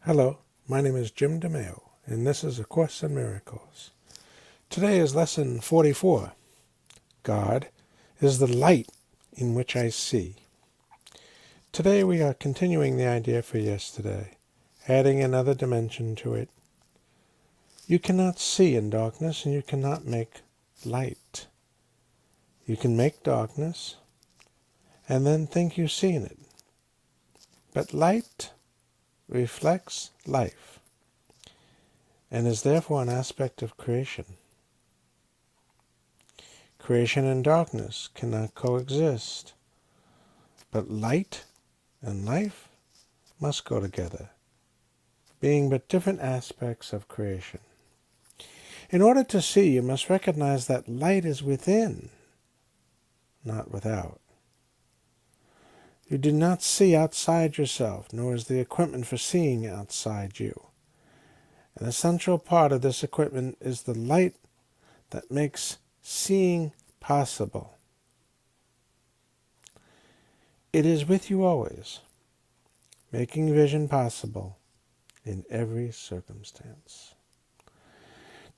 Hello, my name is Jim DeMeo, and this is A Course in Miracles. Today is Lesson 44. God is the light in which I see. Today we are continuing the idea for yesterday, adding another dimension to it. You cannot see in darkness, and you cannot make light. You can make darkness, and then think you see in it. But light reflects life, and is therefore an aspect of creation. Creation and darkness cannot coexist, but light and life must go together, being but different aspects of creation. In order to see, you must recognize that light is within, not without. You do not see outside yourself, nor is the equipment for seeing outside you. An essential part of this equipment is the light that makes seeing possible. It is with you always, making vision possible in every circumstance.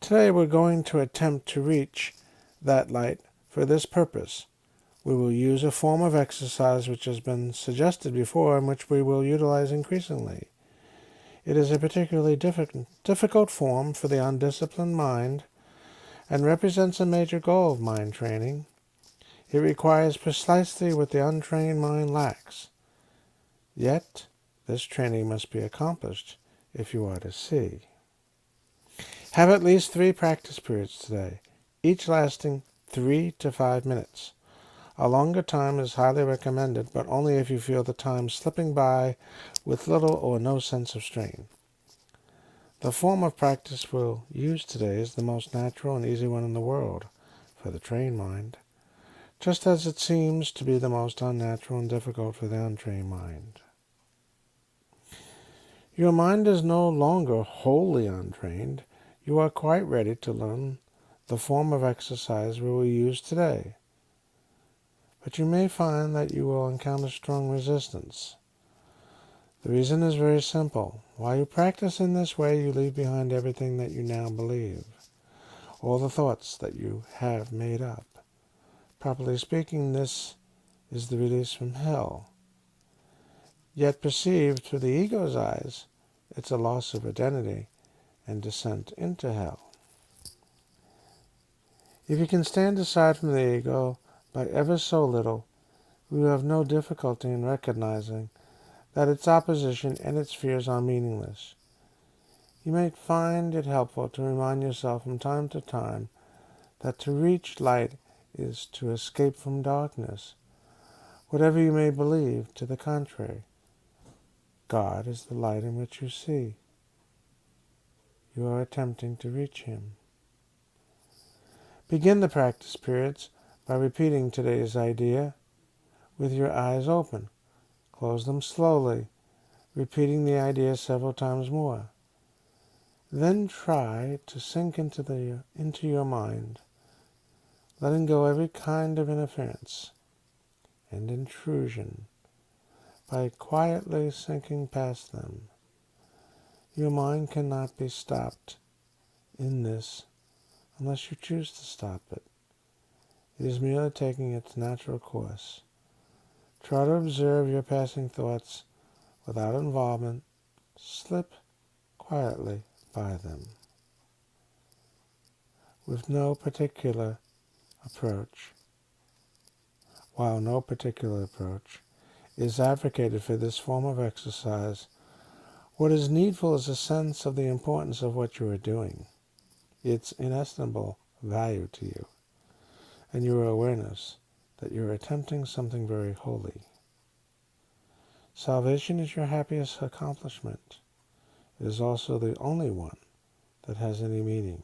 Today we're going to attempt to reach that light. For this purpose, we will use a form of exercise which has been suggested before and which we will utilize increasingly. It is a particularly difficult form for the undisciplined mind and represents a major goal of mind training. It requires precisely what the untrained mind lacks. Yet, this training must be accomplished if you are to see. Have at least 3 practice periods today, each lasting 3 to 5 minutes. A longer time is highly recommended, but only if you feel the time slipping by with little or no sense of strain. The form of practice we'll use today is the most natural and easy one in the world for the trained mind, just as it seems to be the most unnatural and difficult for the untrained mind. Your mind is no longer wholly untrained. You are quite ready to learn the form of exercise we will use today. But you may find that you will encounter strong resistance. The reason is very simple. While you practice in this way, you leave behind everything that you now believe, all the thoughts that you have made up. Properly speaking, this is the release from hell. Yet perceived through the ego's eyes, it's a loss of identity and descent into hell. If you can stand aside from the ego by ever so little, you have no difficulty in recognizing that its opposition and its fears are meaningless. You may find it helpful to remind yourself from time to time that to reach light is to escape from darkness. Whatever you may believe to the contrary, God is the light in which you see. You are attempting to reach Him. Begin the practice periods by repeating today's idea with your eyes open. Close them slowly, repeating the idea several times more. Then try to sink into your mind, letting go every kind of interference and intrusion by quietly sinking past them. Your mind cannot be stopped in this unless you choose to stop it. It is merely taking its natural course. Try to observe your passing thoughts without involvement. Slip quietly by them. With no particular approach. While no particular approach is advocated for this form of exercise, what is needful is a sense of the importance of what you are doing, its inestimable value to you, and your awareness that you are attempting something very holy. Salvation is your happiest accomplishment. It is also the only one that has any meaning,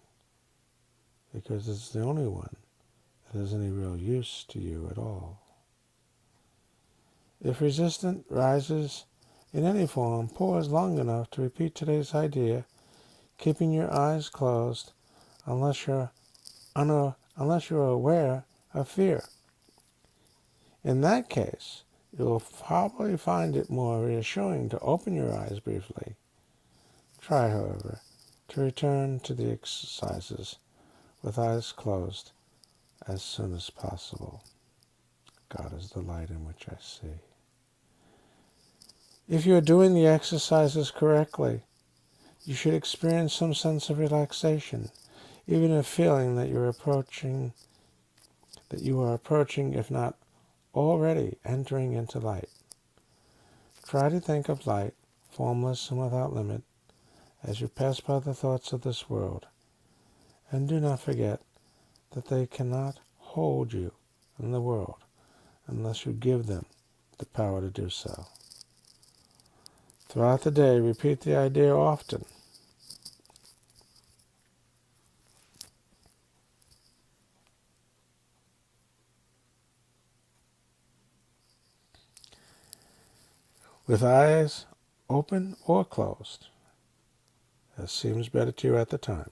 because it's the only one that has any real use to you at all. If resistance rises in any form, pause long enough to repeat today's idea, keeping your eyes closed unless you're aware of fear. In that case, you'll probably find it more reassuring to open your eyes briefly Try, however, to return to the exercises with eyes closed as soon as possible. God is the light in which I see. If you are doing the exercises correctly, you should experience some sense of relaxation, even a feeling that you are approaching, if not already entering into light. Try to think of light, formless and without limit, as you pass by the thoughts of this world, and do not forget that they cannot hold you in the world unless you give them the power to do so. Throughout the day, repeat the idea often. With eyes open or closed, as seems better to you at the time.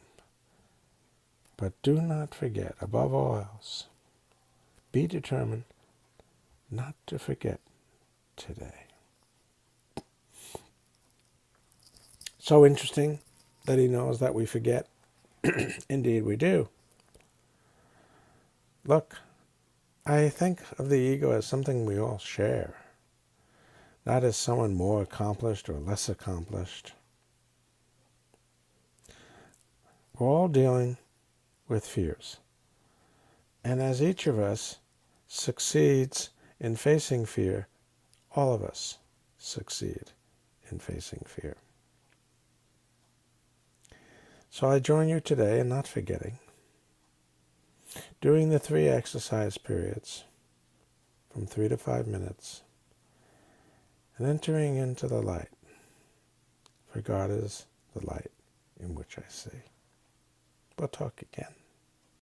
But do not forget, above all else, be determined not to forget today. So interesting that he knows that we forget. Indeed we do. Look, I think of the ego as something we all share, not as someone more accomplished or less accomplished. We're all dealing with fears. And as each of us succeeds in facing fear, all of us succeed in facing fear. So I join you today in not forgetting, doing the 3 exercise periods from 3 to 5 minutes, and entering into the light, for God is the light in which I see. We'll talk again.